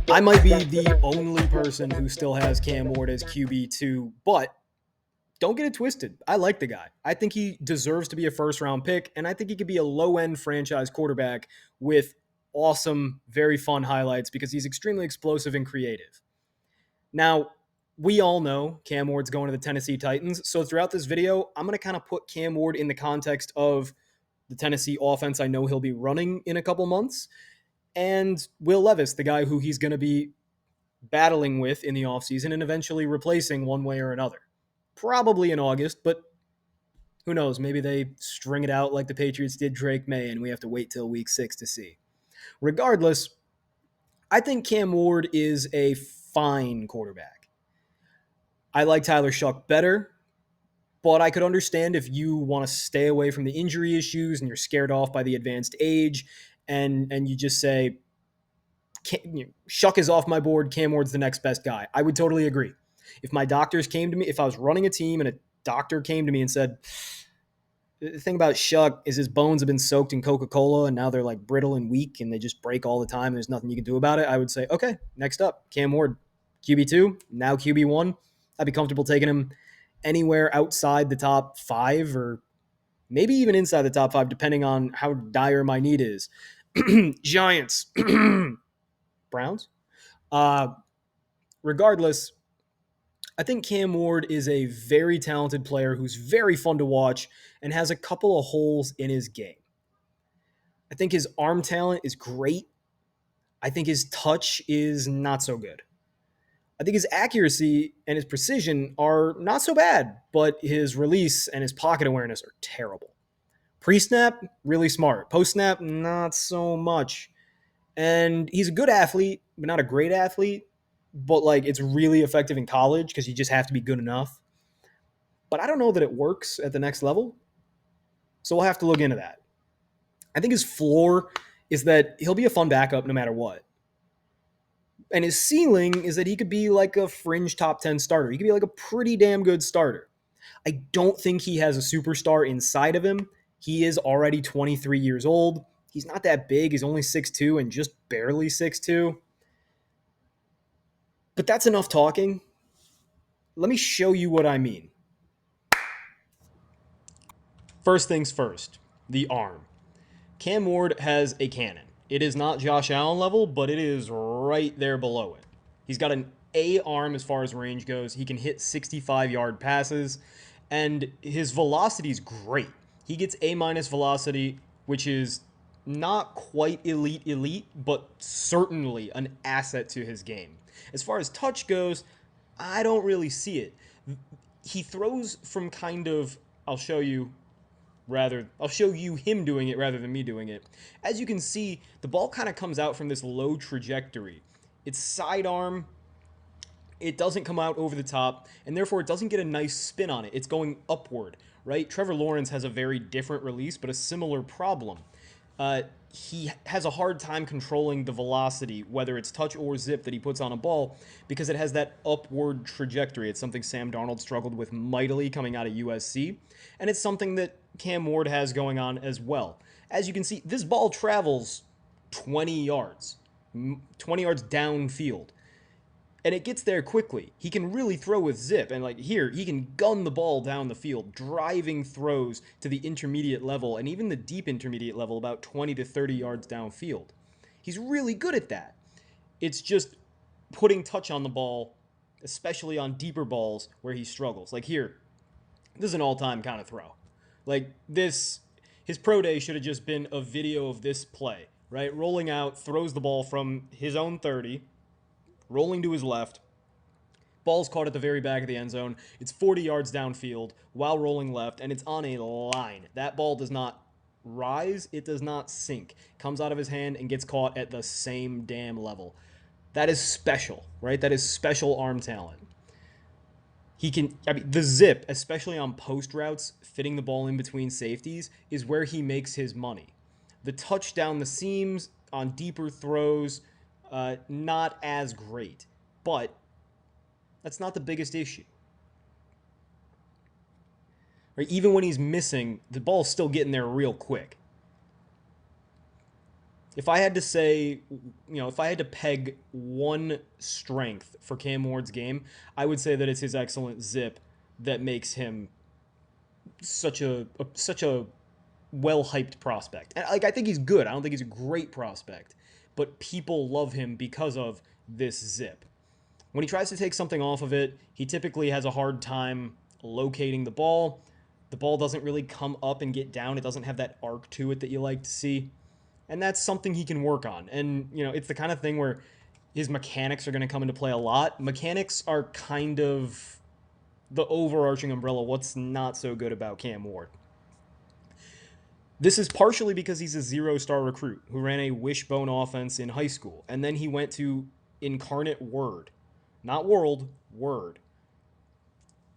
I might be the only person who still has Cam Ward as QB2, but don't get it twisted. I like the guy. I think he deserves to be a first round pick, and I think he could be a low end franchise quarterback with awesome, very fun highlights because he's extremely explosive and creative. Now, we all know Cam Ward's going to the Tennessee Titans, so throughout this video, I'm going to kind of put Cam Ward in the context of the Tennessee offense I know he'll be running in a couple months, and Will Levis, the guy who he's going to be battling with in the offseason and eventually replacing one way or another. Probably in August, but who knows? Maybe they string it out like the Patriots did Drake May, and we have to wait till week 6 to see. Regardless, I think Cam Ward is a fine quarterback. I like Tyler Shuck better, but I could understand if you want to stay away from the injury issues and you're scared off by the advanced age, and you just say, Shuck is off my board, Cam Ward's the next best guy. I would totally agree. If my doctors came to me, if I was running a team and a doctor came to me and said, the thing about Shuck is his bones have been soaked in Coca-Cola and now they're like brittle and weak and they just break all the time. There's nothing you can do about it. I would say, okay, next up, Cam Ward, QB2, now QB1. I'd be comfortable taking him anywhere outside the top 5 or maybe even inside the top 5, depending on how dire my need is. Giants, Browns. Regardless, I think Cam Ward is a very talented player who's very fun to watch and has a couple of holes in his game. I think his arm talent is great. I think his touch is not so good. I think his accuracy and his precision are not so bad, but his release and his pocket awareness are terrible. Pre-snap, really smart. Post-snap, not so much. And he's a good athlete, but not a great athlete. But like it's really effective in college because you just have to be good enough. But I don't know that it works at the next level. So we'll have to look into that. I think his floor is that he'll be a fun backup no matter what. And his ceiling is that he could be like a fringe top 10 starter. He could be like a pretty damn good starter. I don't think he has a superstar inside of him. He is already 23 years old. He's not that big. He's only 6'2" and just barely 6'2". But that's enough talking. Let me show you what I mean. First things first, the arm. Cam Ward has a cannon. It is not Josh Allen level, but it is right there below it. He's got an A arm as far as range goes. He can hit 65-yard passes, and his velocity is great. He gets A- velocity, which is not quite elite, but certainly an asset to his game. As far as touch goes, I don't really see it. He throws from kind of, I'll show you him doing it rather than me doing it. As you can see, the ball kind of comes out from this low trajectory. It's sidearm. It doesn't come out over the top, and therefore it doesn't get a nice spin on it. It's going upward, right? Trevor Lawrence has a very different release, but a similar problem. He has a hard time controlling the velocity, whether it's touch or zip that he puts on a ball, because it has that upward trajectory. It's something Sam Darnold struggled with mightily coming out of USC, and it's something that Cam Ward has going on as well. As you can see, this ball travels 20 yards downfield. And it gets there quickly. He can really throw with zip. And like here, he can gun the ball down the field, driving throws to the intermediate level and even the deep intermediate level, about 20 to 30 yards downfield. He's really good at that. It's just putting touch on the ball, especially on deeper balls where he struggles. Like here, this is an all-time kind of throw. Like this, his pro day should have just been a video of this play, right? Rolling out, throws the ball from his own 30, rolling to his left. Ball's caught at the very back of the end zone. It's 40 yards downfield while rolling left, and it's on a line. That ball does not rise. It does not sink. Comes out of his hand and gets caught at the same damn level. That is special, right? That is special arm talent. The zip, especially on post routes, fitting the ball in between safeties, is where he makes his money. The touch down the seams on deeper throws, not as great, but that's not the biggest issue. Right? Even when he's missing, the ball's still getting there real quick. If I had to say, if I had to peg one strength for Cam Ward's game, I would say that it's his excellent zip that makes him such a well hyped prospect. And like I think he's good. I don't think he's a great prospect, but people love him because of this zip. When he tries to take something off of it, he typically has a hard time locating the ball. The ball doesn't really come up and get down. It doesn't have that arc to it that you like to see. And that's something he can work on. And, it's the kind of thing where his mechanics are going to come into play a lot. Mechanics are kind of the overarching umbrella. What's not so good about Cam Ward? This is partially because he's a 0-star recruit who ran a wishbone offense in high school. And then he went to Incarnate Word. Not World, Word.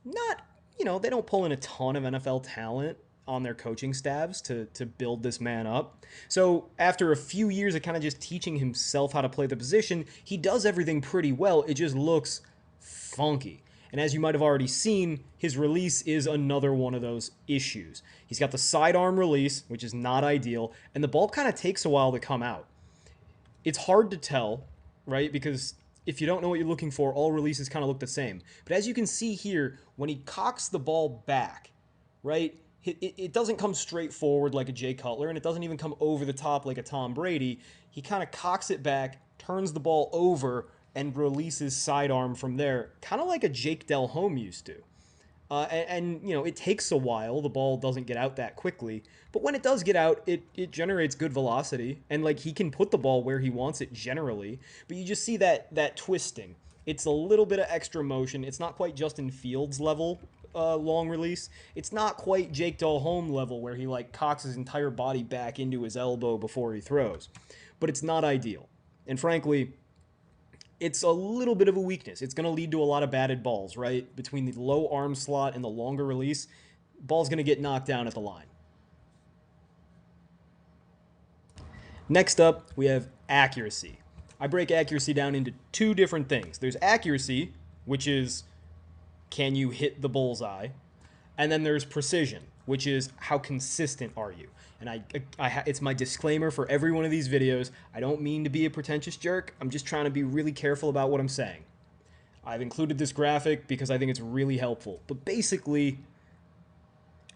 Not, they don't pull in a ton of NFL talent on their coaching staffs to build this man up. So after a few years of kind of just teaching himself how to play the position, he does everything pretty well. It just looks funky. And as you might have already seen, his release is another one of those issues. He's got the sidearm release, which is not ideal, and the ball kind of takes a while to come out. It's hard to tell, right? Because if you don't know what you're looking for, all releases kind of look the same. But as you can see here, when he cocks the ball back, right, it doesn't come straight forward like a Jay Cutler, and it doesn't even come over the top like a Tom Brady. He kind of cocks it back, turns the ball over, and releases sidearm from there, kind of like a Jake Delhomme used to. It takes a while. The ball doesn't get out that quickly. But when it does get out, it generates good velocity. And, he can put the ball where he wants it generally. But you just see that twisting. It's a little bit of extra motion. It's not quite Justin Fields level long release. It's not quite Jake Delhomme level where he, cocks his entire body back into his elbow before he throws. But it's not ideal. And frankly, it's a little bit of a weakness. It's going to lead to a lot of batted balls, right? Between the low arm slot and the longer release, ball's going to get knocked down at the line. Next up, we have accuracy. I break accuracy down into two different things. There's accuracy, which is can you hit the bullseye? And then there's precision, which is how consistent are you? And it's my disclaimer for every one of these videos. I don't mean to be a pretentious jerk. I'm just trying to be really careful about what I'm saying. I've included this graphic because I think it's really helpful. But basically,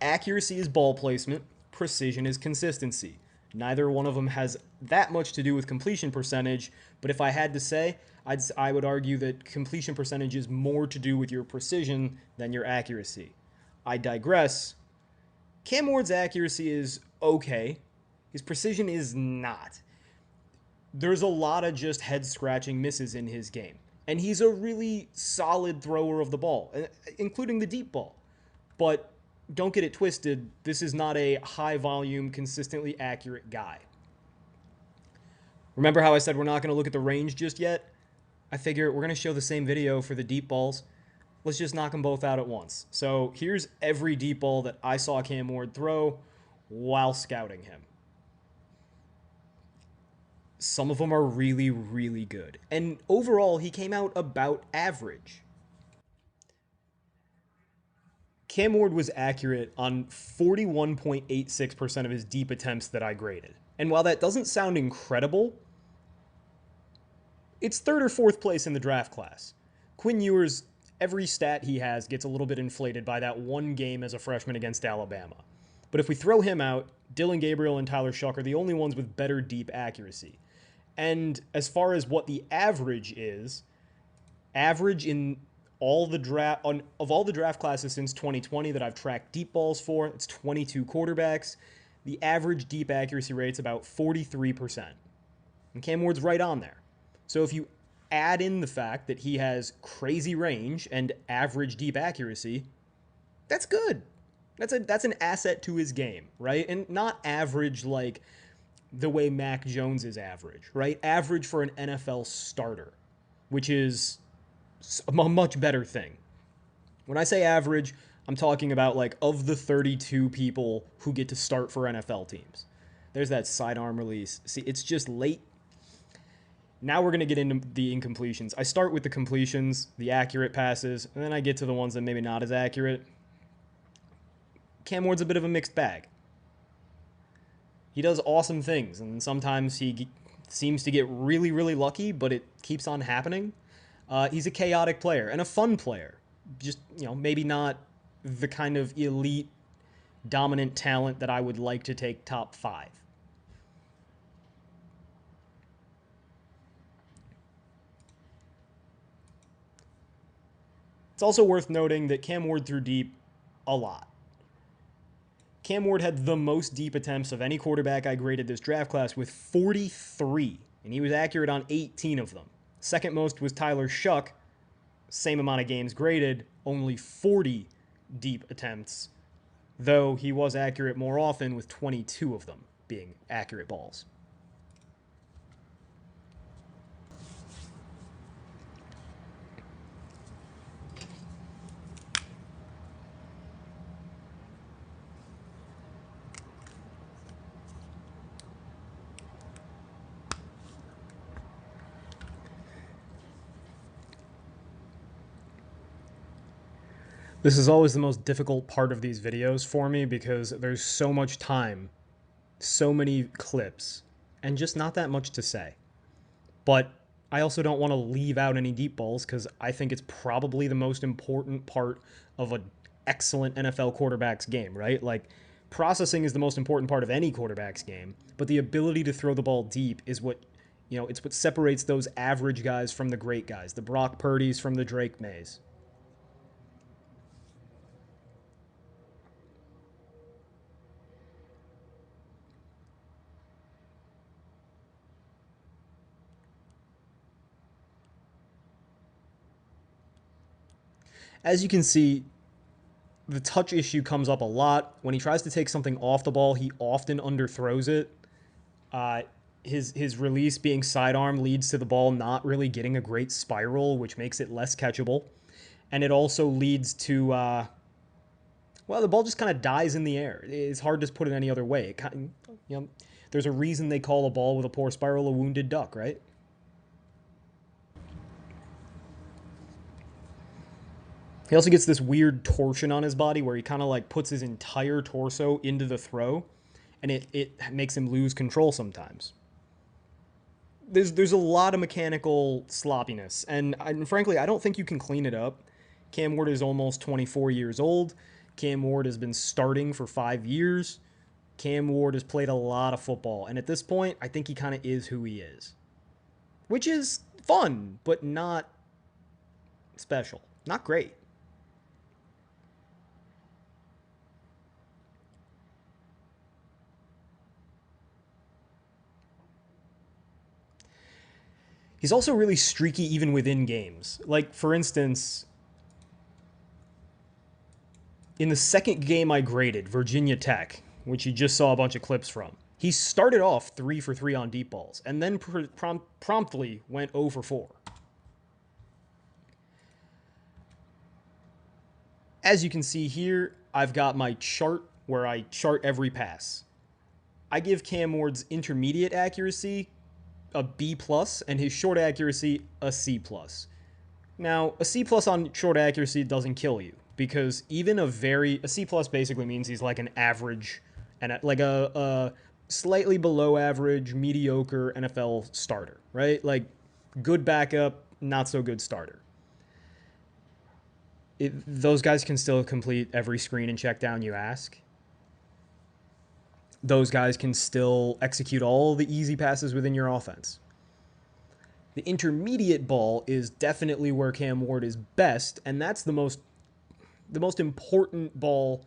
accuracy is ball placement, precision is consistency. Neither one of them has that much to do with completion percentage, but if I had to say, I would argue that completion percentage is more to do with your precision than your accuracy. I digress. Cam Ward's accuracy is okay. His precision is not. There's a lot of just head-scratching misses in his game. And he's a really solid thrower of the ball, including the deep ball. But don't get it twisted. This is not a high-volume, consistently accurate guy. Remember how I said we're not going to look at the range just yet? I figure we're going to show the same video for the deep balls. Let's just knock them both out at once. So here's every deep ball that I saw Cam Ward throw while scouting him. Some of them are really, really good. And overall, he came out about average. Cam Ward was accurate on 41.86% of his deep attempts that I graded. And while that doesn't sound incredible, it's third or fourth place in the draft class. Quinn Ewers, every stat he has gets a little bit inflated by that one game as a freshman against Alabama. But if we throw him out, Dylan Gabriel and Tyler Shuck are the only ones with better deep accuracy. And as far as what the average is, average in all the draft classes since 2020 that I've tracked deep balls for, it's 22 quarterbacks. The average deep accuracy rate's about 43%. And Cam Ward's right on there. So if you add in the fact that he has crazy range and average deep accuracy, that's good. That's an asset to his game, right? And not average like the way Mac Jones is average, right? Average for an NFL starter, which is a much better thing. When I say average, I'm talking about of the 32 people who get to start for NFL teams. There's that sidearm release. See, it's just late. Now we're going to get into the incompletions. I start with the completions, the accurate passes, and then I get to the ones that maybe not as accurate. Cam Ward's a bit of a mixed bag. He does awesome things, and sometimes seems to get really, really lucky, but it keeps on happening. He's a chaotic player and a fun player. Just, maybe not the kind of elite, dominant talent that I would like to take top five. It's also worth noting that Cam Ward threw deep a lot. Cam Ward had the most deep attempts of any quarterback I graded this draft class with 43, and he was accurate on 18 of them. Second most was Tyler Shuck, same amount of games graded, only 40 deep attempts, though he was accurate more often with 22 of them being accurate balls. This is always the most difficult part of these videos for me because there's so much time, so many clips, and just not that much to say. But I also don't want to leave out any deep balls because I think it's probably the most important part of an excellent NFL quarterback's game, right? Like, processing is the most important part of any quarterback's game, but the ability to throw the ball deep is what, it's what separates those average guys from the great guys, the Brock Purdy's from the Drake Mays. As you can see, the touch issue comes up a lot. When he tries to take something off the ball, he often underthrows it. Uh, his release being sidearm leads to the ball not really getting a great spiral, which makes it less catchable. And it also leads to, the ball just kind of dies in the air. It's hard to put it any other way. There's a reason they call a ball with a poor spiral a wounded duck, right? He also gets this weird torsion on his body where he kind of like puts his entire torso into the throw, and it makes him lose control sometimes. There's a lot of mechanical sloppiness, and frankly, I don't think you can clean it up. Cam Ward is almost 24 years old. Cam Ward has been starting for 5 years. Cam Ward has played a lot of football, and at this point, I think he kind of is who he is, which is fun, but not special, not great. He's also really streaky even within games. Like, for instance, in the second game I graded, Virginia Tech, which you just saw a bunch of clips from, he started off 3 for 3 on deep balls and then promptly went 0 for 4. As you can see here, I've got my chart where I chart every pass. I give Cam Ward's intermediate accuracy a B plus and his short accuracy a C plus. Now, a C plus on short accuracy doesn't kill you because even a C plus basically means he's like an average and like a slightly below average, mediocre NFL starter, right? Like good backup, not so good starter. Those guys can still complete every screen and check down you ask. Those guys can still execute all the easy passes within your offense. The intermediate ball is definitely where Cam Ward is best, and that's the most important ball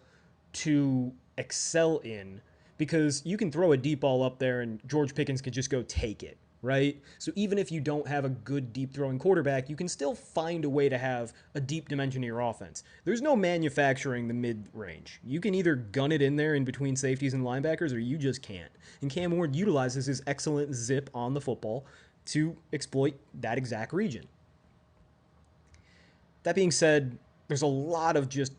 to excel in because you can throw a deep ball up there and George Pickens could just go take it, right? So even if you don't have a good deep throwing quarterback, you can still find a way to have a deep dimension to your offense. There's no manufacturing the mid range. You can either gun it in there in between safeties and linebackers or you just can't. And Cam Ward utilizes his excellent zip on the football to exploit that exact region. That being said, there's a lot of just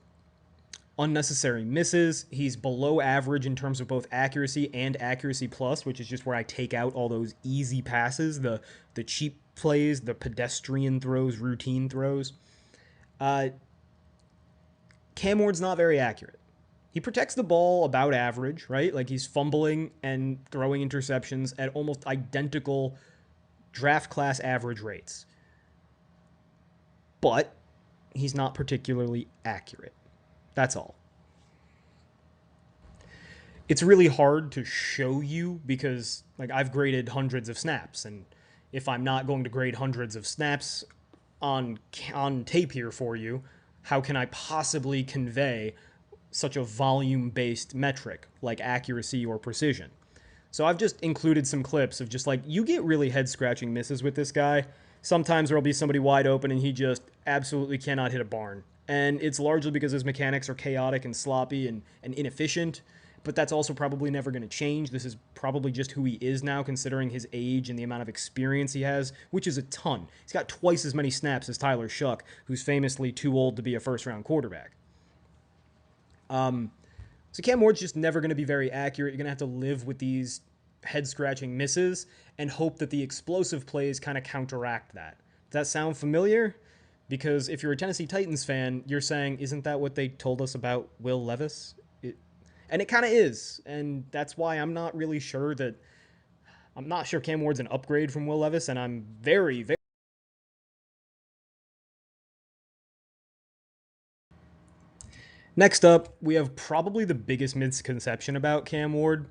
unnecessary misses. He's below average in terms of both accuracy and accuracy plus, which is just where I take out all those easy passes, the cheap plays, the pedestrian throws, routine throws. Cam Ward's not very accurate. He protects the ball about average, right? Like he's fumbling and throwing interceptions at almost identical draft class average rates. But he's not particularly accurate. That's all. It's really hard to show you because like I've graded hundreds of snaps, and if I'm not going to grade hundreds of snaps on tape here for you, how can I possibly convey such a volume based metric like accuracy or precision? So I've just included some clips of just like you get really head scratching misses with this guy. Sometimes there'll be somebody wide open and he just absolutely cannot hit a barn. And it's largely because his mechanics are chaotic and sloppy and inefficient. But that's also probably never going to change. This is probably just who he is now, considering his age and the amount of experience he has, which is a ton. He's got twice as many snaps as Tyler Shuck, who's famously too old to be a first round quarterback. So Cam Ward's just never going to be very accurate. You're going to have to live with these head scratching misses and hope that the explosive plays kind of counteract that. Does that sound familiar? Because if you're a Tennessee Titans fan, you're saying, isn't that what they told us about Will Levis? And it kind of is. And that's why I'm not really sure that. I'm not sure Cam Ward's an upgrade from Will Levis, and I'm very, very. Next up, we have probably the biggest misconception about Cam Ward.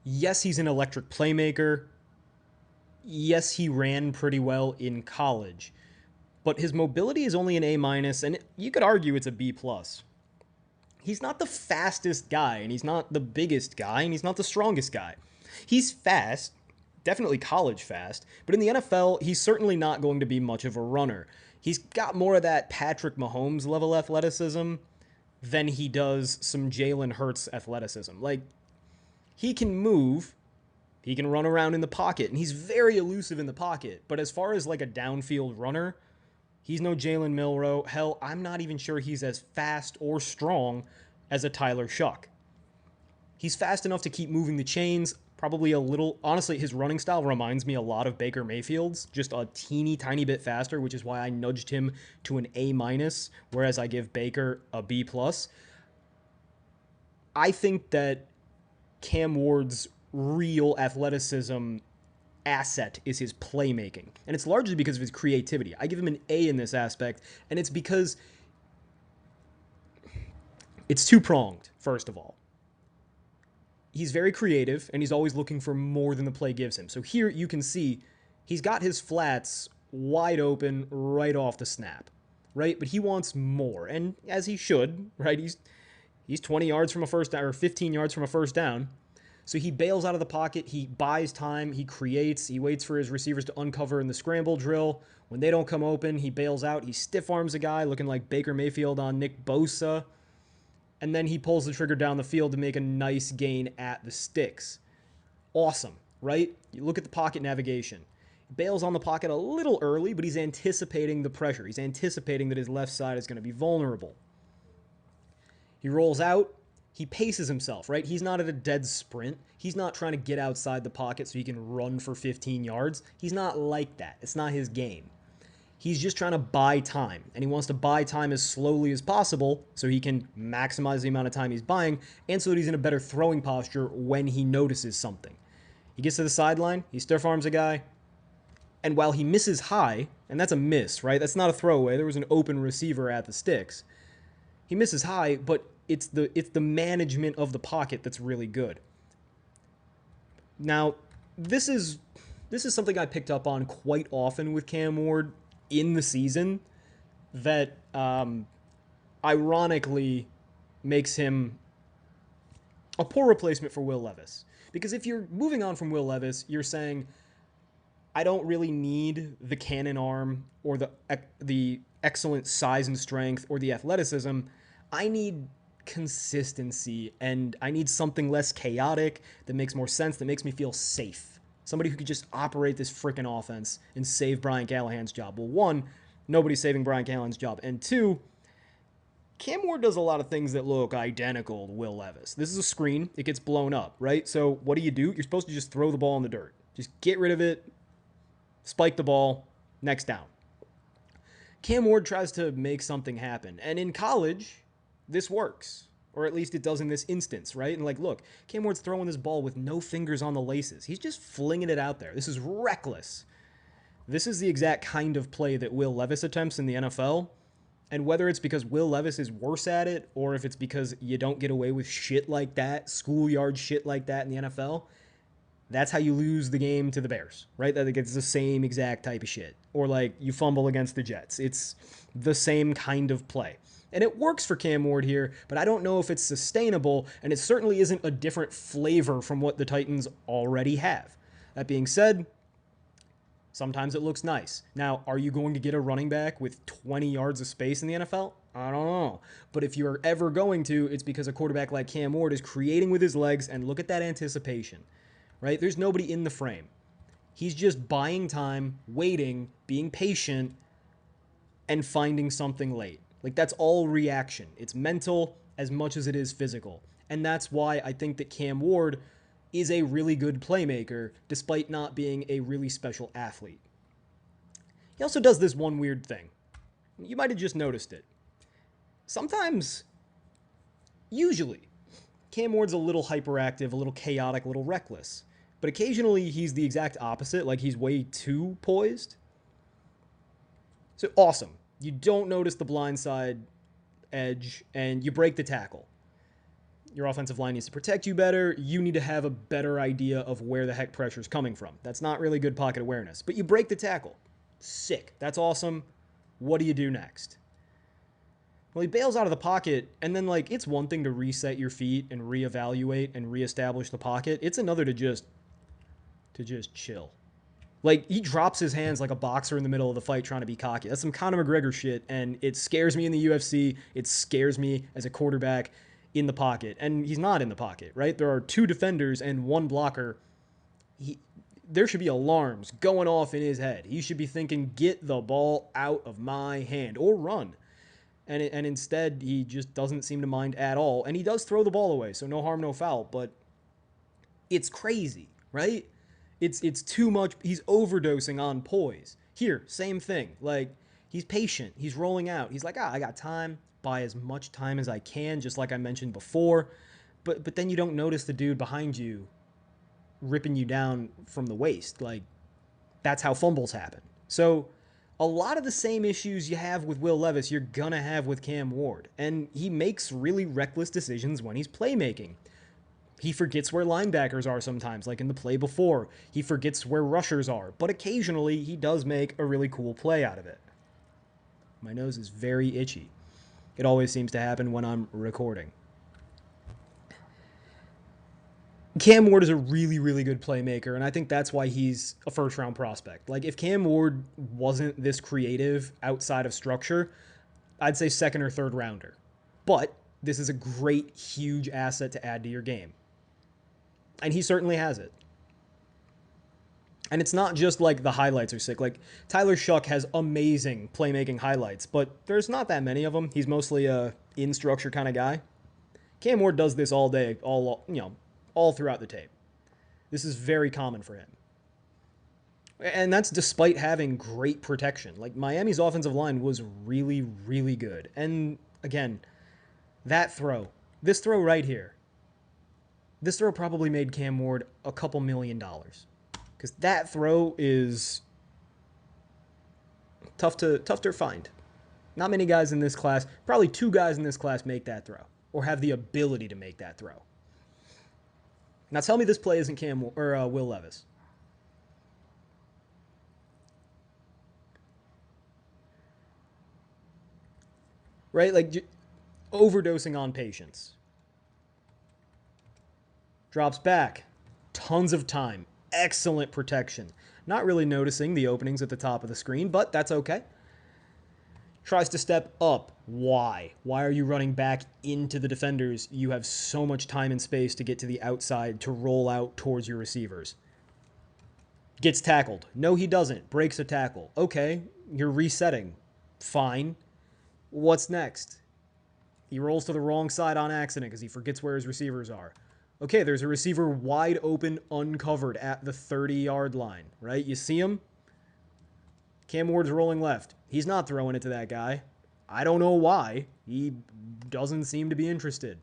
Yes, he's an electric playmaker. Yes, he ran pretty well in college, but his mobility is only an A minus, and you could argue it's a B plus. He's not the fastest guy, and he's not the biggest guy, and he's not the strongest guy. He's fast, definitely college fast, but in the NFL, he's certainly not going to be much of a runner. He's got more of that Patrick Mahomes level athleticism than he does some Jalen Hurts athleticism. Like, he can move, he can run around in the pocket, and he's very elusive in the pocket. But as far as like a downfield runner, he's no Jalen Milroe. Hell, I'm not even sure he's as fast or strong as a Tyler Shuck. He's fast enough to keep moving the chains, probably a little. Honestly, his running style reminds me a lot of Baker Mayfield's, just a teeny tiny bit faster, which is why I nudged him to an A minus, whereas I give Baker a B plus. I think that Cam Ward's real athleticism asset is his playmaking. And it's largely because of his creativity. I give him an A in this aspect, and it's because it's two pronged, first of all. He's very creative, and he's always looking for more than the play gives him. So here you can see he's got his flats wide open right off the snap, right? But he wants more, and as he should, right? He's 20 yards from a first down, or 15 yards from a first down. So he bails out of the pocket, he buys time, he creates, he waits for his receivers to uncover in the scramble drill. When they don't come open, he bails out, he stiff arms a guy looking like Baker Mayfield on Nick Bosa, and then he pulls the trigger down the field to make a nice gain at the sticks. Awesome, right? You look at the pocket navigation. He bails on the pocket a little early, but he's anticipating the pressure. He's anticipating that his left side is going to be vulnerable. He rolls out, he paces himself, right? He's not at a dead sprint. He's not trying to get outside the pocket so he can run for 15 yards. He's not like that. It's not his game. He's just trying to buy time, and he wants to buy time as slowly as possible so he can maximize the amount of time he's buying and so that he's in a better throwing posture when he notices something. He gets to the sideline, he stiff arms a guy, and while he misses high, and that's a miss, right? That's not a throwaway. There was an open receiver at the sticks. He misses high, but it's the management of the pocket that's really good. Now, this is something I picked up on quite often with Cam Ward in the season that ironically makes him a poor replacement for Will Levis. Because if you're moving on from Will Levis, you're saying, I don't really need the cannon arm or the excellent size and strength or the athleticism. I need consistency, and I need something less chaotic that makes more sense, that makes me feel safe. Somebody who could just operate this freaking offense and save Brian Callahan's job. Well, one, nobody's saving Brian Callahan's job. And two, Cam Ward does a lot of things that look identical to Will Levis. This is a screen. It gets blown up, right? So what do? You're supposed to just throw the ball in the dirt. Just get rid of it, spike the ball, next down. Cam Ward tries to make something happen. And in college, this works. Or at least it does in this instance, right? And like, look, Cam Ward's throwing this ball with no fingers on the laces. He's just flinging it out there. This is reckless. This is the exact kind of play that Will Levis attempts in the NFL. And whether it's because Will Levis is worse at it or if it's because you don't get away with shit like that, schoolyard shit like that in the NFL, that's how you lose the game to the Bears, right? That it's the same exact type of shit. Or like you fumble against the Jets. It's the same kind of play. And it works for Cam Ward here, but I don't know if it's sustainable, and it certainly isn't a different flavor from what the Titans already have. That being said, sometimes it looks nice. Now, are you going to get a running back with 20 yards of space in the NFL? I don't know. But if you're ever going to, it's because a quarterback like Cam Ward is creating with his legs, and look at that anticipation, right? There's nobody in the frame. He's just buying time, waiting, being patient, and finding something late. Like, that's all reaction. It's mental as much as it is physical. And that's why I think that Cam Ward is a really good playmaker, despite not being a really special athlete. He also does this one weird thing. You might have just noticed it. Sometimes, usually, Cam Ward's a little hyperactive, a little chaotic, a little reckless. But occasionally, he's the exact opposite, like he's way too poised. So, awesome. You don't notice the blindside edge, and you break the tackle. Your offensive line needs to protect you better. You need to have a better idea of where the heck pressure is coming from. That's not really good pocket awareness. But you break the tackle. Sick. That's awesome. What do you do next? Well, he bails out of the pocket, and then, like, it's one thing to reset your feet and reevaluate and reestablish the pocket. It's another to just chill. Like, he drops his hands like a boxer in the middle of the fight trying to be cocky. That's some Conor McGregor shit, and it scares me in the UFC. It scares me as a quarterback in the pocket. And he's not in the pocket, right? There are two defenders and one blocker. There should be alarms going off in his head. He should be thinking, get the ball out of my hand, or run. And instead, he just doesn't seem to mind at all. And he does throw the ball away, so no harm, no foul. But it's crazy, right? It's too much. He's overdosing on poise. Here, same thing. Like, he's patient. He's rolling out. He's like, I got time. Buy as much time as I can, just like I mentioned before. But then you don't notice the dude behind you ripping you down from the waist. Like, that's how fumbles happen. So a lot of the same issues you have with Will Levis, you're going to have with Cam Ward. And he makes really reckless decisions when he's playmaking. He forgets where linebackers are sometimes, like in the play before. He forgets where rushers are. But occasionally, he does make a really cool play out of it. My nose is very itchy. It always seems to happen when I'm recording. Cam Ward is a really, really good playmaker, and I think that's why he's a first-round prospect. Like, if Cam Ward wasn't this creative outside of structure, I'd say second or third rounder. But this is a great, huge asset to add to your game. And he certainly has it. And it's not just like the highlights are sick. Like, Tyler Shuck has amazing playmaking highlights, but there's not that many of them. He's mostly a in-structure kind of guy. Cam Ward does this all day, all throughout the tape. This is very common for him. And that's despite having great protection. Like, Miami's offensive line was really, really good. And again, this throw right here, this throw probably made Cam Ward a couple $1 million. Because that throw is tough to find. Not many guys in this class, probably 2 guys in this class make that throw or have the ability to make that throw. Now tell me this play isn't Will Levis. Right? Like, overdosing on patience. Drops back. Tons of time. Excellent protection. Not really noticing the openings at the top of the screen, but that's okay. Tries to step up. Why? Why are you running back into the defenders? You have so much time and space to get to the outside to roll out towards your receivers. Gets tackled. No, he doesn't. Breaks a tackle. Okay, you're resetting. Fine. What's next? He rolls to the wrong side on accident because he forgets where his receivers are. Okay, there's a receiver wide open, uncovered at the 30-yard line, right? You see him? Cam Ward's rolling left. He's not throwing it to that guy. I don't know why. He doesn't seem to be interested.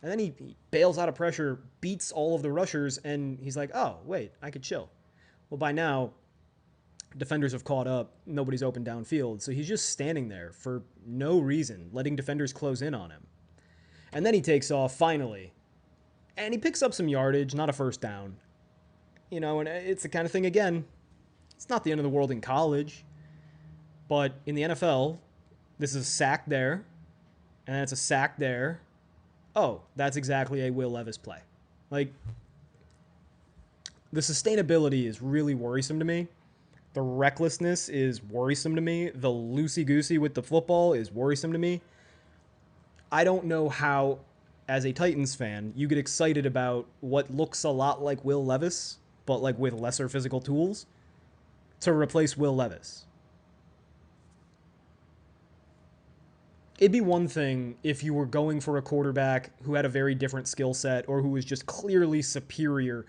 And then he bails out of pressure, beats all of the rushers, and he's like, oh, wait, I could chill. Well, by now, defenders have caught up. Nobody's open downfield. So he's just standing there for no reason, letting defenders close in on him. And then he takes off finally. And he picks up some yardage, not a first down. You know, and it's the kind of thing, again, it's not the end of the world in college. But in the NFL, this is a sack there, and that's a sack there. Oh, that's exactly a Will Levis play. Like, the sustainability is really worrisome to me. The recklessness is worrisome to me. The loosey-goosey with the football is worrisome to me. I don't know how, as a Titans fan, you get excited about what looks a lot like Will Levis, but like with lesser physical tools, to replace Will Levis. It'd be one thing if you were going for a quarterback who had a very different skill set or who was just clearly superior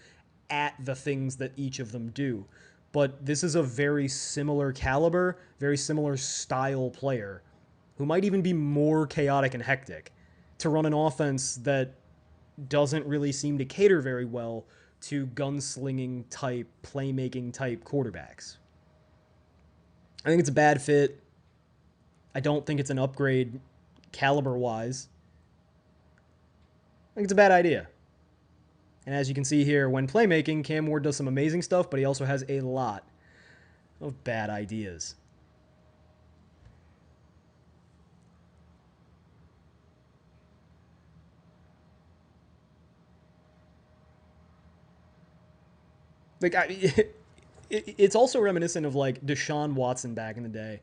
at the things that each of them do. But this is a very similar caliber, very similar style player who might even be more chaotic and hectic to run an offense that doesn't really seem to cater very well to gunslinging type, playmaking type quarterbacks. I think it's a bad fit. I don't think it's an upgrade caliber-wise. I think it's a bad idea. And as you can see here, when playmaking, Cam Ward does some amazing stuff, but he also has a lot of bad ideas. Like, it's also reminiscent of like Deshaun Watson back in the day,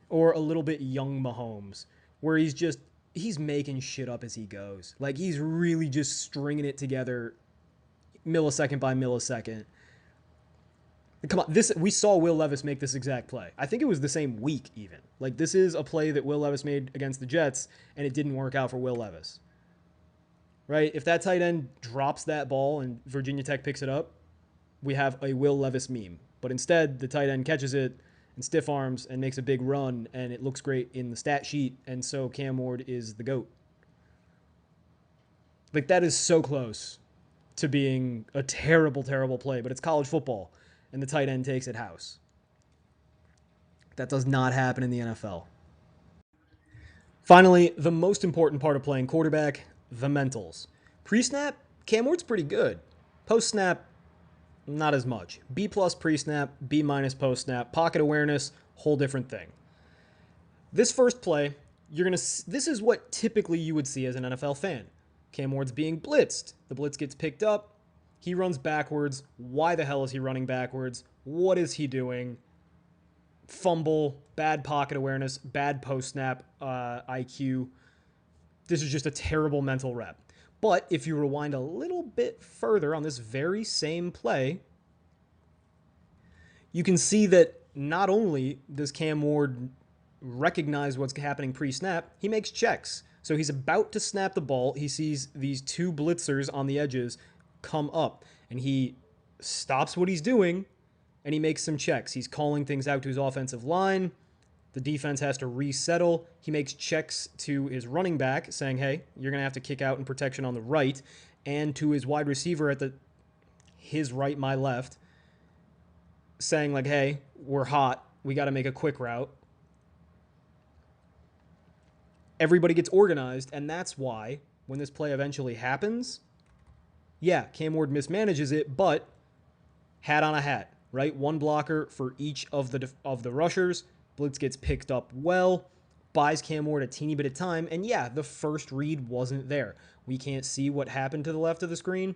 or a little bit young Mahomes, where he's making shit up as he goes. Like, he's really just stringing it together millisecond by millisecond. Come on, we saw Will Levis make this exact play. I think it was the same week even. Like, this is a play that Will Levis made against the Jets, and it didn't work out for Will Levis. Right? If that tight end drops that ball and Virginia Tech picks it up, we have a Will Levis meme. But instead, the tight end catches it and stiff arms and makes a big run, and it looks great in the stat sheet, and so Cam Ward is the GOAT. Like, that is so close to being a terrible, terrible play, but it's college football, and the tight end takes it house. That does not happen in the NFL. Finally, the most important part of playing quarterback, the mentals. Pre-snap, Cam Ward's pretty good. Post-snap, not as much. B plus pre-snap, B minus post-snap. Pocket awareness, whole different thing. This first play, this is what typically you would see as an NFL fan. Cam Ward's being blitzed. The blitz gets picked up. He runs backwards. Why the hell is he running backwards? What is he doing? Fumble, bad pocket awareness, bad post-snap IQ. This is just a terrible mental rep. But if you rewind a little bit further on this very same play, you can see that not only does Cam Ward recognize what's happening pre-snap, he makes checks. So he's about to snap the ball. He sees these two blitzers on the edges come up, and he stops what he's doing, and he makes some checks. He's calling things out to his offensive line. The defense has to resettle. He makes checks to his running back saying, hey, you're going to have to kick out in protection on the right, and to his wide receiver at his right, my left, saying like, hey, we're hot. We got to make a quick route. Everybody gets organized, and that's why when this play eventually happens, yeah, Cam Ward mismanages it, but hat on a hat, right? One blocker for each of the rushers. Blitz gets picked up well, buys Cam Ward a teeny bit of time, and yeah, the first read wasn't there. We can't see what happened to the left of the screen.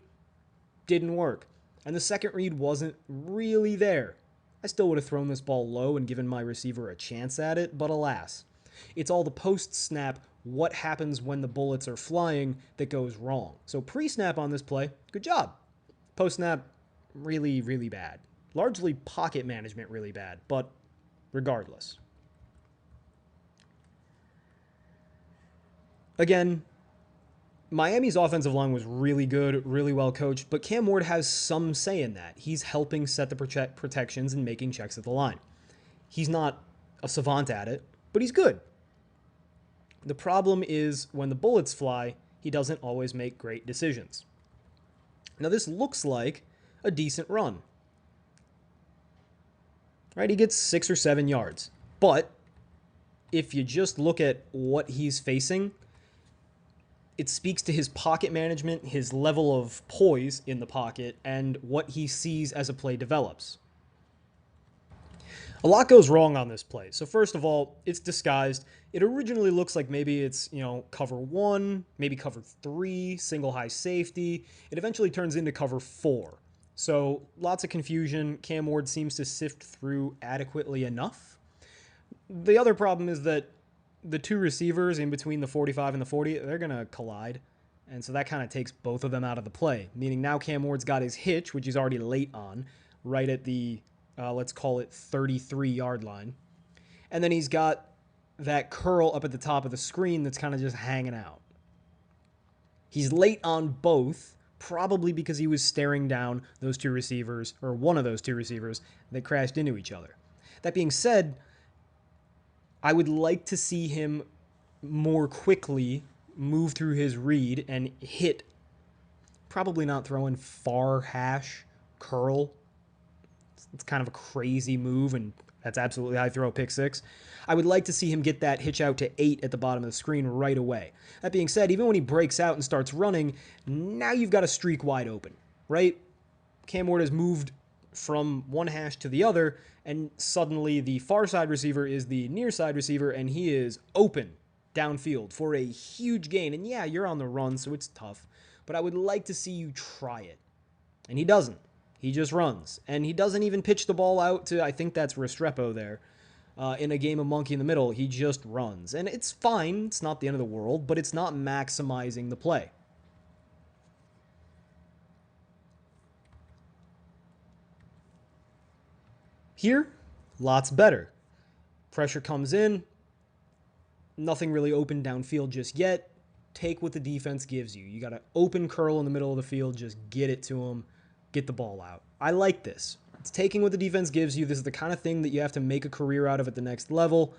Didn't work. And the second read wasn't really there. I still would have thrown this ball low and given my receiver a chance at it, but alas. It's all the post-snap, what happens when the bullets are flying, that goes wrong. So pre-snap on this play, good job. Post-snap, really, really bad. Largely pocket management really bad, but regardless. Again, Miami's offensive line was really good, really well coached, but Cam Ward has some say in that. He's helping set the protections and making checks at the line. He's not a savant at it, but he's good. The problem is when the bullets fly, he doesn't always make great decisions. Now, this looks like a decent run. Right? He gets 6 or 7 yards. But if you just look at what he's facing, it speaks to his pocket management, his level of poise in the pocket, and what he sees as a play develops. A lot goes wrong on this play. So first of all, it's disguised. It originally looks like maybe it's, cover 1, maybe cover 3, single high safety. It eventually turns into cover 4. So lots of confusion. Cam Ward seems to sift through adequately enough. The other problem is that the two receivers in between the 45 and the 40, they're going to collide. And so that kind of takes both of them out of the play, meaning now Cam Ward's got his hitch, which he's already late on, right at the, let's call it 33-yard line. And then he's got that curl up at the top of the screen that's kind of just hanging out. He's late on both, probably because he was staring down those two receivers, or one of those two receivers, that crashed into each other. That being said, I would like to see him more quickly move through his read and hit, probably not throwing far hash curl. It's kind of a crazy move, and that's absolutely how I throw a pick six. I would like to see him get that hitch out to 8 at the bottom of the screen right away. That being said, even when he breaks out and starts running, now you've got a streak wide open, right? Cam Ward has moved from one hash to the other, and suddenly the far side receiver is the near side receiver, and he is open downfield for a huge gain. And yeah, you're on the run, so it's tough, but I would like to see you try it. And he doesn't. He just runs. And he doesn't even pitch the ball out to, I think that's Restrepo there, in a game of monkey in the middle. He just runs. And it's fine. It's not the end of the world, but it's not maximizing the play. Here, lots better. Pressure comes in. Nothing really open downfield just yet. Take what the defense gives you. You got an open curl in the middle of the field. Just get it to him. Get the ball out. I like this. It's taking what the defense gives you. This is the kind of thing that you have to make a career out of at the next level.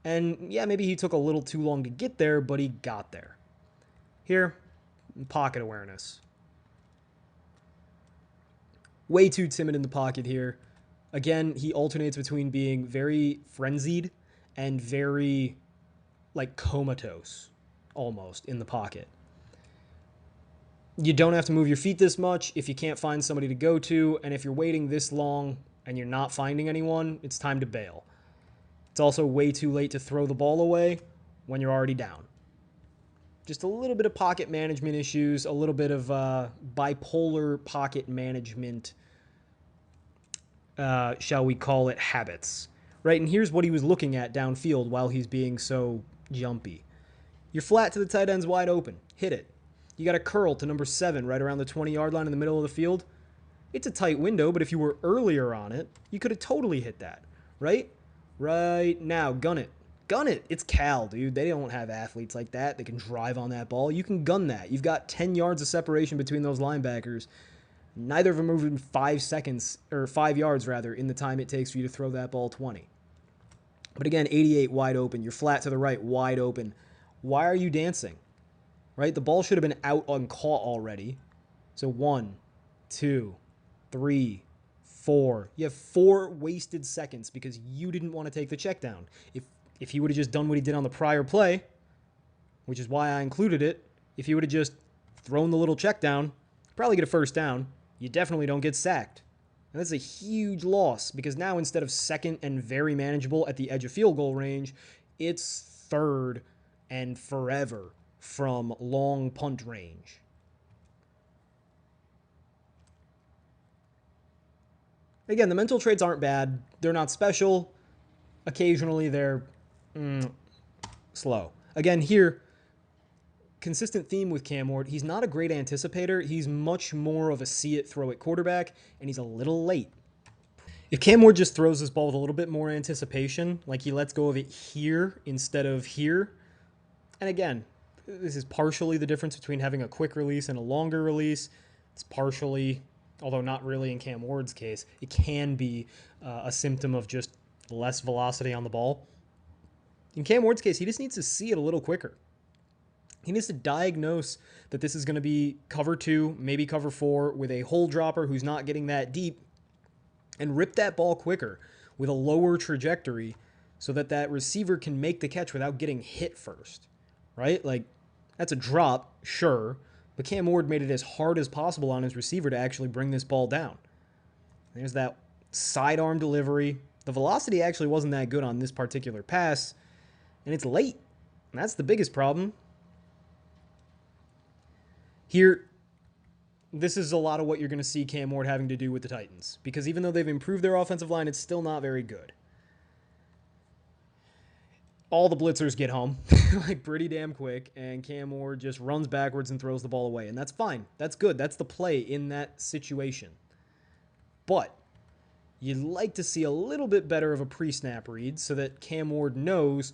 And yeah, maybe he took a little too long to get there, but he got there. Here, pocket awareness. Way too timid in the pocket here. Again, he alternates between being very frenzied and very, comatose, almost, in the pocket. You don't have to move your feet this much if you can't find somebody to go to, and if you're waiting this long and you're not finding anyone, it's time to bail. It's also way too late to throw the ball away when you're already down. Just a little bit of pocket management issues, a little bit of bipolar pocket management, shall we call it, habits. Right, and here's what he was looking at downfield while he's being so jumpy. You're flat to the tight end's wide open. Hit it. You got a curl to number 7 right around the 20-yard line in the middle of the field. It's a tight window, but if you were earlier on it, you could have totally hit that, right? Right now, gun it. Gun it. It's Cal, dude. They don't have athletes like that. They can drive on that ball. You can gun that. You've got 10 yards of separation between those linebackers. Neither of them are moving 5 seconds, or 5 yards rather, in the time it takes for you to throw that ball 20. But again, 88 wide open. You're flat to the right, wide open. Why are you dancing? Right? The ball should have been out uncaught already. So 1, 2, 3, 4. You have 4 wasted seconds because you didn't want to take the check down. If he would have just done what he did on the prior play, which is why I included it, if he would have just thrown the little check down, probably get a first down. You definitely don't get sacked. And that's a huge loss because now instead of second and very manageable at the edge of field goal range, it's third and forever from long punt range. Again, the mental traits aren't bad. They're not special. Occasionally, they're slow. Again, here, consistent theme with Cam Ward. He's not a great anticipator. He's much more of a see-it, throw-it quarterback, and he's a little late. If Cam Ward just throws this ball with a little bit more anticipation, like he lets go of it here instead of here, and again, this is partially the difference between having a quick release and a longer release. It's partially, although not really in Cam Ward's case, it can be a symptom of just less velocity on the ball. In Cam Ward's case, he just needs to see it a little quicker. He needs to diagnose that this is going to be cover 2, maybe cover 4, with a hole dropper who's not getting that deep, and rip that ball quicker with a lower trajectory so that that receiver can make the catch without getting hit first, right? Like, that's a drop, sure, but Cam Ward made it as hard as possible on his receiver to actually bring this ball down. There's that sidearm delivery. The velocity actually wasn't that good on this particular pass, and it's late. And that's the biggest problem. Here, this is a lot of what you're going to see Cam Ward having to do with the Titans, because even though they've improved their offensive line, it's still not very good. All the blitzers get home like pretty damn quick, and Cam Ward just runs backwards and throws the ball away, and that's fine. That's good. That's the play in that situation. But you'd like to see a little bit better of a pre-snap read so that Cam Ward knows,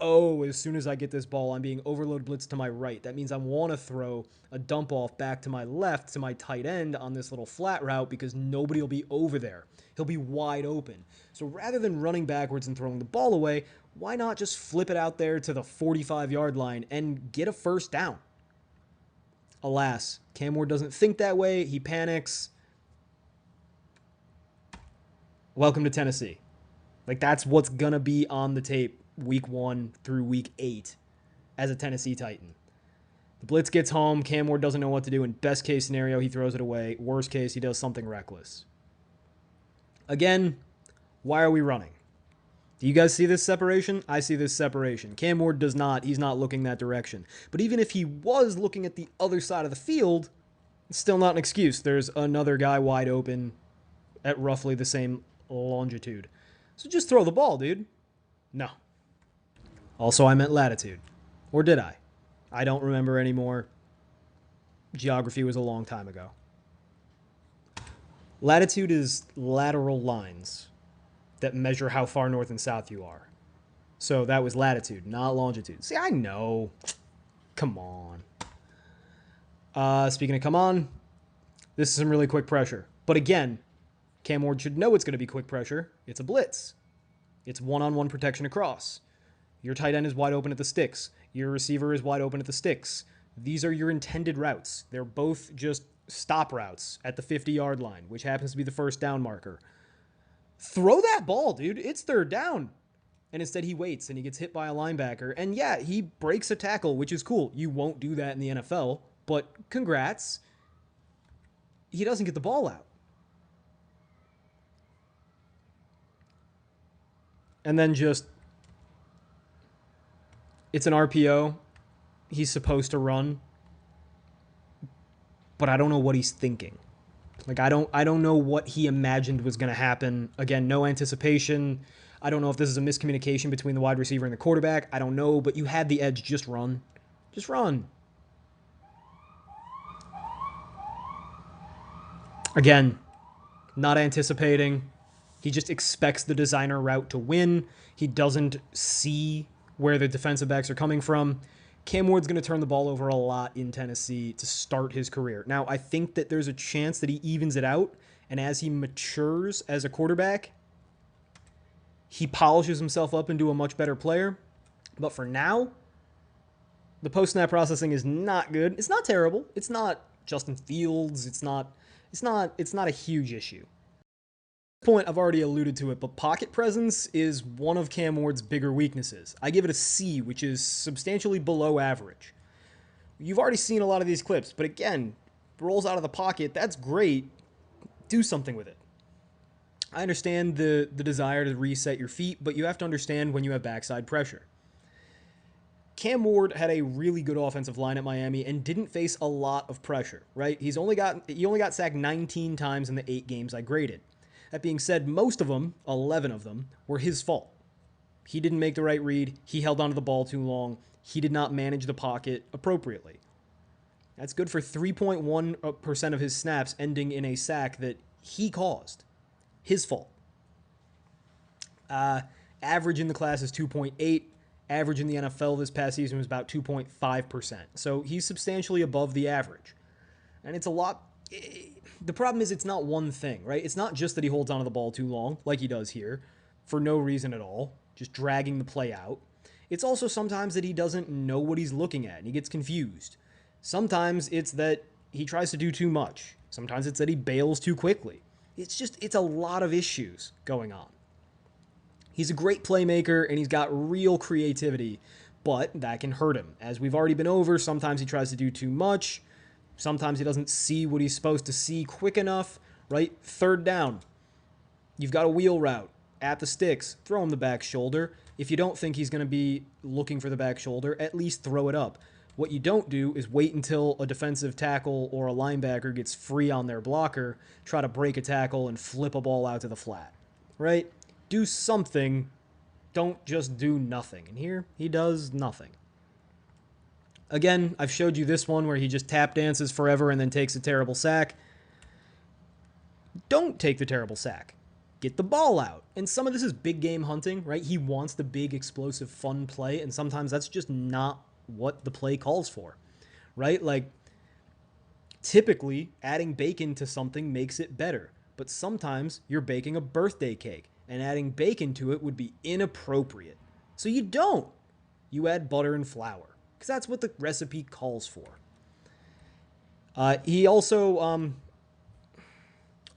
oh, as soon as I get this ball, I'm being overload blitz to my right. That means I want to throw a dump off back to my left to my tight end on this little flat route because nobody will be over there. He'll be wide open. So rather than running backwards and throwing the ball away, why not just flip it out there to the 45-yard line and get a first down? Alas, Cam Ward doesn't think that way. He panics. Welcome to Tennessee. Like, that's what's going to be on the tape week 1 through week 8 as a Tennessee Titan. The blitz gets home. Cam Ward doesn't know what to do. In best case scenario, he throws it away. Worst case, he does something reckless. Again, why are we running? Do you guys see this separation? I see this separation. Cam Ward does not. He's not looking that direction. But even if he was looking at the other side of the field, it's still not an excuse. There's another guy wide open at roughly the same longitude. So just throw the ball, dude. No. Also, I meant latitude. Or did I? I don't remember anymore. Geography was a long time ago. Latitude is lateral lines that measure how far north and south you are. So that was latitude, not longitude. See, I know. Come on. Speaking of come on, this is some really quick pressure. But again, Cam Ward should know it's going to be quick pressure. It's a blitz. It's one-on-one protection across. Your tight end is wide open at the sticks. Your receiver is wide open at the sticks. These are your intended routes. They're both just stop routes at the 50-yard line, which happens to be the first down marker. Throw that ball, dude. It's third down. And instead he waits and he gets hit by a linebacker. And yeah, he breaks a tackle, which is cool. You won't do that in the NFL, but congrats. He doesn't get the ball out. And then just, it's an RPO. He's supposed to run. But I don't know what he's thinking. Like, I don't know what he imagined was going to happen. Again, no anticipation. I don't know if this is a miscommunication between the wide receiver and the quarterback. I don't know, but you had the edge. Just run. Just run. Again, not anticipating. He just expects the designer route to win. He doesn't see where the defensive backs are coming from. Cam Ward's going to turn the ball over a lot in Tennessee to start his career. Now, I think that there's a chance that he evens it out, and as he matures as a quarterback, he polishes himself up into a much better player. But for now, the post-snap processing is not good. It's not terrible. It's not Justin Fields. It's not a huge issue. Point, I've already alluded to it, but pocket presence is one of Cam Ward's bigger weaknesses. I give it a C, which is substantially below average. You've already seen a lot of these clips, but again, rolls out of the pocket, that's great. Do something with it. I understand the desire to reset your feet, but you have to understand when you have backside pressure. Cam Ward had a really good offensive line at Miami and didn't face a lot of pressure, right? He only got sacked 19 times in the 8 games I graded. That being said, most of them, 11 of them, were his fault. He didn't make the right read. He held onto the ball too long. He did not manage the pocket appropriately. That's good for 3.1% of his snaps ending in a sack that he caused. His fault. Average in the class is 2.8. Average in the NFL this past season was about 2.5%. So he's substantially above the average. And it's a lot. The problem is it's not one thing, right? It's not just that he holds onto the ball too long, like he does here, for no reason at all, just dragging the play out. It's also sometimes that he doesn't know what he's looking at and he gets confused. Sometimes it's that he tries to do too much. Sometimes it's that he bails too quickly. It's a lot of issues going on. He's a great playmaker and he's got real creativity, but that can hurt him. As we've already been over, sometimes he tries to do too much. Sometimes he doesn't see what he's supposed to see quick enough, right? Third down. You've got a wheel route at the sticks. Throw him the back shoulder. If you don't think he's going to be looking for the back shoulder, at least throw it up. What you don't do is wait until a defensive tackle or a linebacker gets free on their blocker, try to break a tackle and flip a ball out to the flat, right? Do something. Don't just do nothing. And here, he does nothing. Again, I've showed you this one where he just tap dances forever and then takes a terrible sack. Don't take the terrible sack. Get the ball out. And some of this is big game hunting, right? He wants the big, explosive, fun play, and sometimes that's just not what the play calls for, right? Like, typically, adding bacon to something makes it better, but sometimes you're baking a birthday cake, and adding bacon to it would be inappropriate. So you don't. You add butter and flour, because that's what the recipe calls for. He also...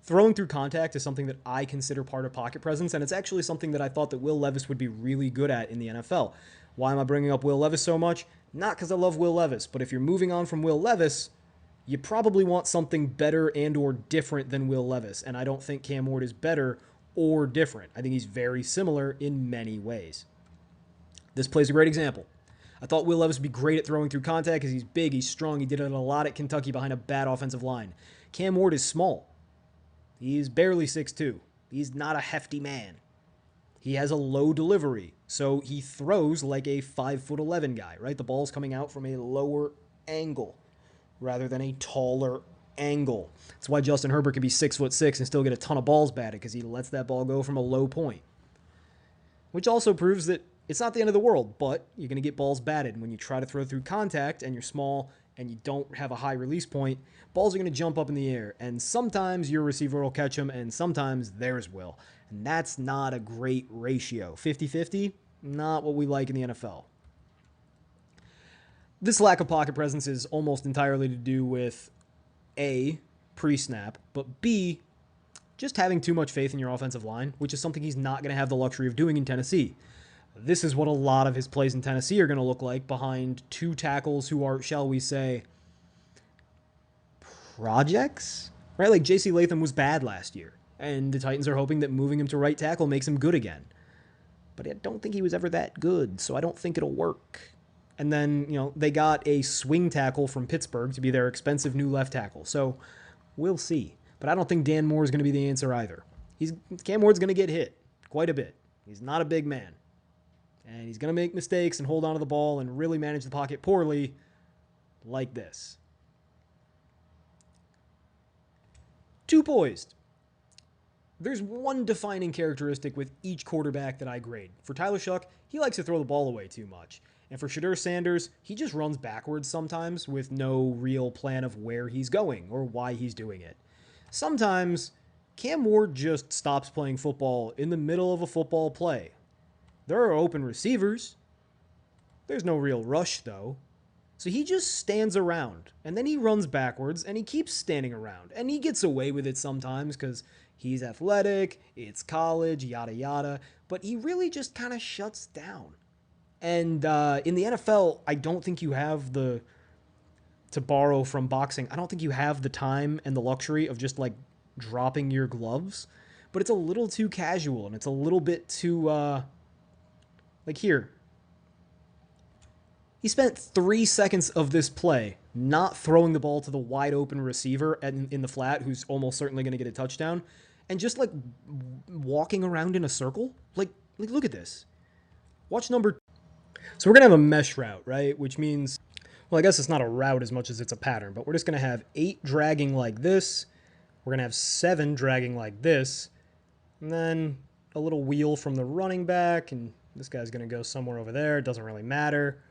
throwing through contact is something that I consider part of pocket presence, and it's actually something that I thought that Will Levis would be really good at in the NFL. Why am I bringing up Will Levis so much? Not because I love Will Levis, but if you're moving on from Will Levis, you probably want something better and or different than Will Levis, and I don't think Cam Ward is better or different. I think he's very similar in many ways. This plays a great example. I thought Will Levis would be great at throwing through contact because he's big, he's strong, he did it a lot at Kentucky behind a bad offensive line. Cam Ward is small. He's barely 6'2". He's not a hefty man. He has a low delivery, so he throws like a 5'11" guy, right? The ball's coming out from a lower angle rather than a taller angle. That's why Justin Herbert can be 6'6" and still get a ton of balls batted, because he lets that ball go from a low point. Which also proves that it's not the end of the world, but you're going to get balls batted. When you try to throw through contact and you're small and you don't have a high release point, balls are going to jump up in the air. And sometimes your receiver will catch them, and sometimes theirs will. And that's not a great ratio. 50-50, not what we like in the NFL. This lack of pocket presence is almost entirely to do with A, pre-snap, but B, just having too much faith in your offensive line, which is something he's not going to have the luxury of doing in Tennessee. This is what a lot of his plays in Tennessee are going to look like behind two tackles who are, shall we say, projects? Right? Like J.C. Latham was bad last year, and the Titans are hoping that moving him to right tackle makes him good again. But I don't think he was ever that good, so I don't think it'll work. And then, they got a swing tackle from Pittsburgh to be their expensive new left tackle. So we'll see. But I don't think Dan Moore is going to be the answer either. Cam Ward's going to get hit quite a bit. He's not a big man. And he's going to make mistakes and hold on to the ball and really manage the pocket poorly like this. Too poised. There's one defining characteristic with each quarterback that I grade. For Tyler Shuck, he likes to throw the ball away too much. And for Shedeur Sanders, he just runs backwards sometimes with no real plan of where he's going or why he's doing it. Sometimes Cam Ward just stops playing football in the middle of a football play. There are open receivers. There's no real rush, though. So he just stands around, and then he runs backwards, and he keeps standing around. And he gets away with it sometimes because he's athletic, it's college, yada yada. But he really just kind of shuts down. And in the NFL, I don't think you have to borrow from boxing, I don't think you have the time and the luxury of just like dropping your gloves. But it's a little too casual, and it's a little bit too... Like here, he spent 3 seconds of this play not throwing the ball to the wide open receiver in the flat, who's almost certainly going to get a touchdown, and just like walking around in a circle. Like look at this. Watch number. So we're going to have a mesh route, right? Which means, well, I guess it's not a route as much as it's a pattern, but we're just going to have 8 dragging like this. We're going to have 7 dragging like this, and then a little wheel from the running back, and this guy's going to go somewhere over there. It doesn't really matter.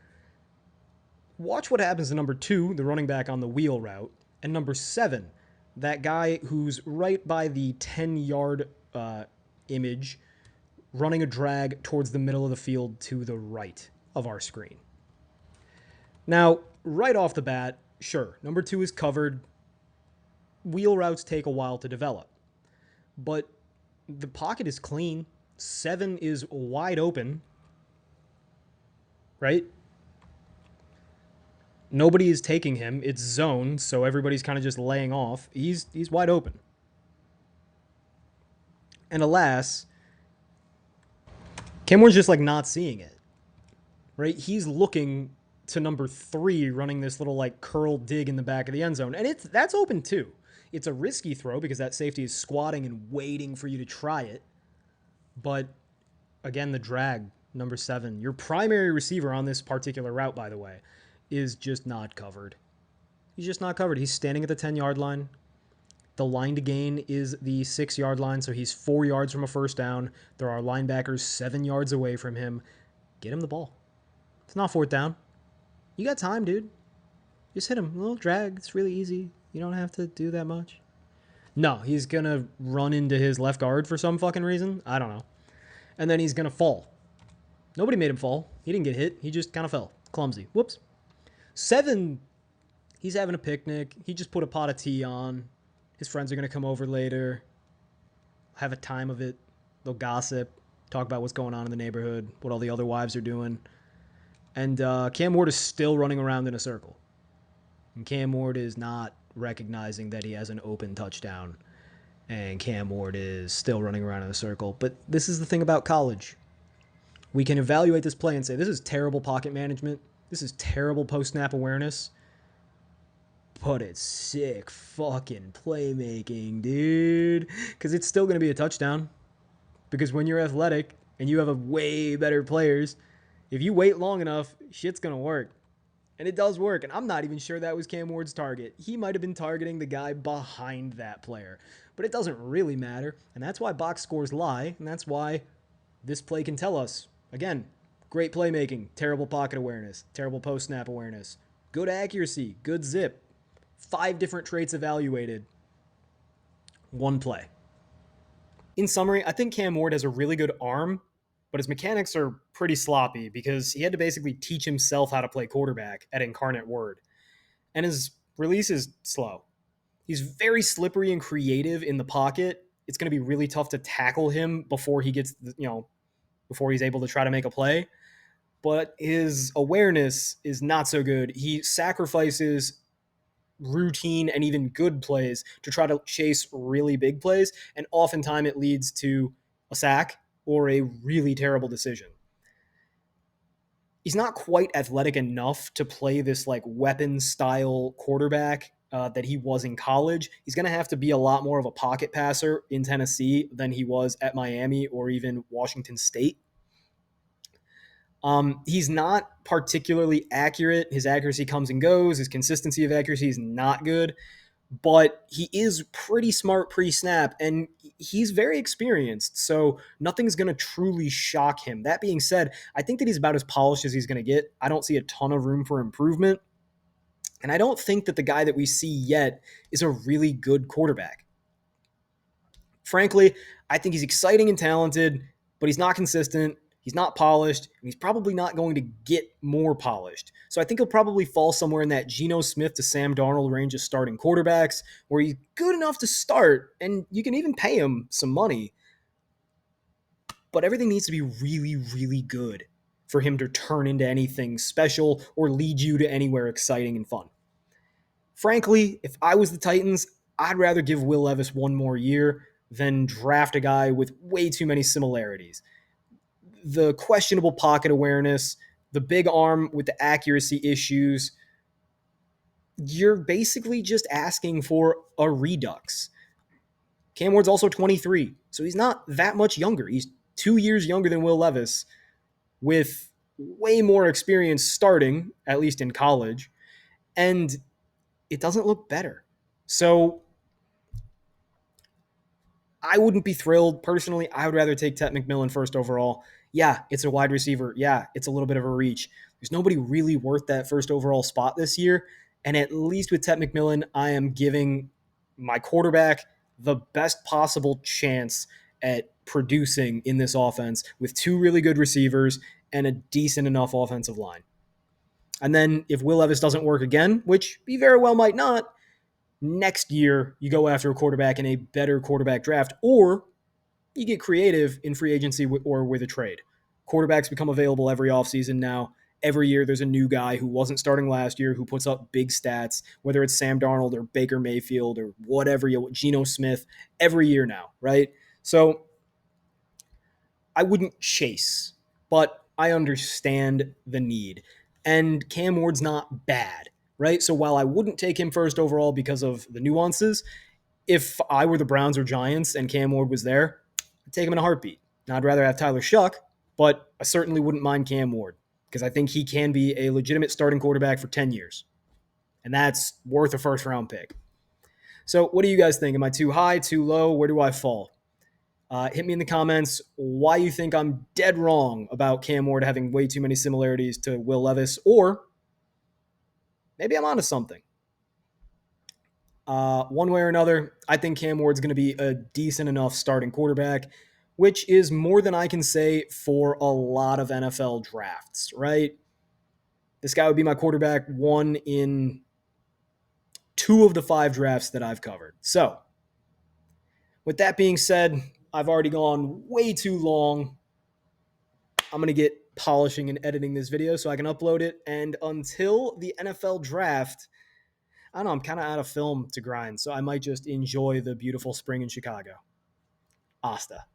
Watch what happens to number 2, the running back on the wheel route, and number 7, that guy who's right by the 10-yard image, running a drag towards the middle of the field to the right. of our screen. Now, right off the bat, sure, number 2 is covered. Wheel routes take a while to develop, but the pocket is clean. 7 is wide open, right? Nobody is taking him. It's zoned, so everybody's kind of just laying off. He's wide open. And alas, Cam Ward's just like not seeing it, right? He's looking to number 3 running this little like curl dig in the back of the end zone, and that's open too. It's a risky throw because that safety is squatting and waiting for you to try it. But again, the drag, number 7, your primary receiver on this particular route, by the way, is just not covered. He's just not covered. He's standing at the 10-yard line. The line to gain is the 6-yard line, so he's 4 yards from a first down. There are linebackers 7 yards away from him. Get him the ball. It's not fourth down. You got time, dude. Just hit him. A little drag. It's really easy. You don't have to do that much. No, he's going to run into his left guard for some fucking reason. I don't know. And then he's going to fall. Nobody made him fall. He didn't get hit. He just kind of fell. Clumsy. Whoops. 7, he's having a picnic. He just put a pot of tea on. His friends are going to come over later, have a time of it. They'll gossip, talk about what's going on in the neighborhood, what all the other wives are doing. And Cam Ward is still running around in a circle. And Cam Ward is not recognizing that he has an open touchdown. And Cam Ward is still running around in a circle. But this is the thing about college. We can evaluate this play and say, this is terrible pocket management. This is terrible post-snap awareness. But it's sick fucking playmaking, dude. Because it's still going to be a touchdown. Because when you're athletic and you have a way better players, if you wait long enough, shit's going to work. And it does work. And I'm not even sure that was Cam Ward's target. He might have been targeting the guy behind that player. But it doesn't really matter. And that's why box scores lie. And that's why this play can tell us. Again, great playmaking, terrible pocket awareness, terrible post-snap awareness, good accuracy, good zip. 5 different traits evaluated. 1 play. In summary, I think Cam Ward has a really good arm, but his mechanics are pretty sloppy because he had to basically teach himself how to play quarterback at Incarnate Word. And his release is slow. He's very slippery and creative in the pocket. It's going to be really tough to tackle him before he gets, before he's able to try to make a play. But his awareness is not so good. He sacrifices routine and even good plays to try to chase really big plays, and oftentimes it leads to a sack or a really terrible decision. He's not quite athletic enough to play this like weapon style quarterback that he was in college. He's going to have to be a lot more of a pocket passer in Tennessee than he was at Miami or even Washington State. He's not particularly accurate. His accuracy comes and goes. His consistency of accuracy is not good, but he is pretty smart pre-snap, and he's very experienced, so nothing's going to truly shock him. That being said, I think that he's about as polished as he's going to get. I don't see a ton of room for improvement, and I don't think that the guy that we see yet is a really good quarterback. Frankly, I think he's exciting and talented, but he's not consistent. He's not polished, and he's probably not going to get more polished. So I think he'll probably fall somewhere in that Geno Smith to Sam Darnold range of starting quarterbacks, where he's good enough to start, and you can even pay him some money. But everything needs to be really, really good for him to turn into anything special or lead you to anywhere exciting and fun. Frankly, if I was the Titans, I'd rather give Will Levis one more year than draft a guy with way too many similarities. The questionable pocket awareness, the big arm with the accuracy issues, you're basically just asking for a redux. Cam Ward's also 23, so he's not that much younger. He's 2 years younger than Will Levis with way more experience starting, at least in college, and it doesn't look better. So I wouldn't be thrilled. Personally, I would rather take Tet McMillan first overall. Yeah, it's a wide receiver. Yeah, it's a little bit of a reach. There's nobody really worth that first overall spot this year. And at least with Tet McMillan, I am giving my quarterback the best possible chance at producing in this offense with 2 really good receivers and a decent enough offensive line. And then if Will Levis doesn't work again, which he very well might not, next year you go after a quarterback in a better quarterback draft, or you get creative in free agency or with a trade. Quarterbacks become available every offseason now. Every year there's a new guy who wasn't starting last year who puts up big stats, whether it's Sam Darnold or Baker Mayfield or whatever, Geno Smith, every year now, right? So I wouldn't chase, but I understand the need. And Cam Ward's not bad, right? So while I wouldn't take him first overall because of the nuances, if I were the Browns or Giants and Cam Ward was there, I'd take him in a heartbeat. Now, I'd rather have Tyler Shuck, but I certainly wouldn't mind Cam Ward because I think he can be a legitimate starting quarterback for 10 years. And that's worth a first round pick. So, what do you guys think? Am I too high, too low? Where do I fall? Hit me in the comments why you think I'm dead wrong about Cam Ward having way too many similarities to Will Levis, or maybe I'm onto something. One way or another, I think Cam Ward's going to be a decent enough starting quarterback, which is more than I can say for a lot of NFL drafts, right? This guy would be my quarterback one in 2 of the 5 drafts that I've covered. So, with that being said, I've already gone way too long. I'm going to get polishing and editing this video so I can upload it. And until the NFL draft, I don't know, I'm kind of out of film to grind, so I might just enjoy the beautiful spring in Chicago. Asta.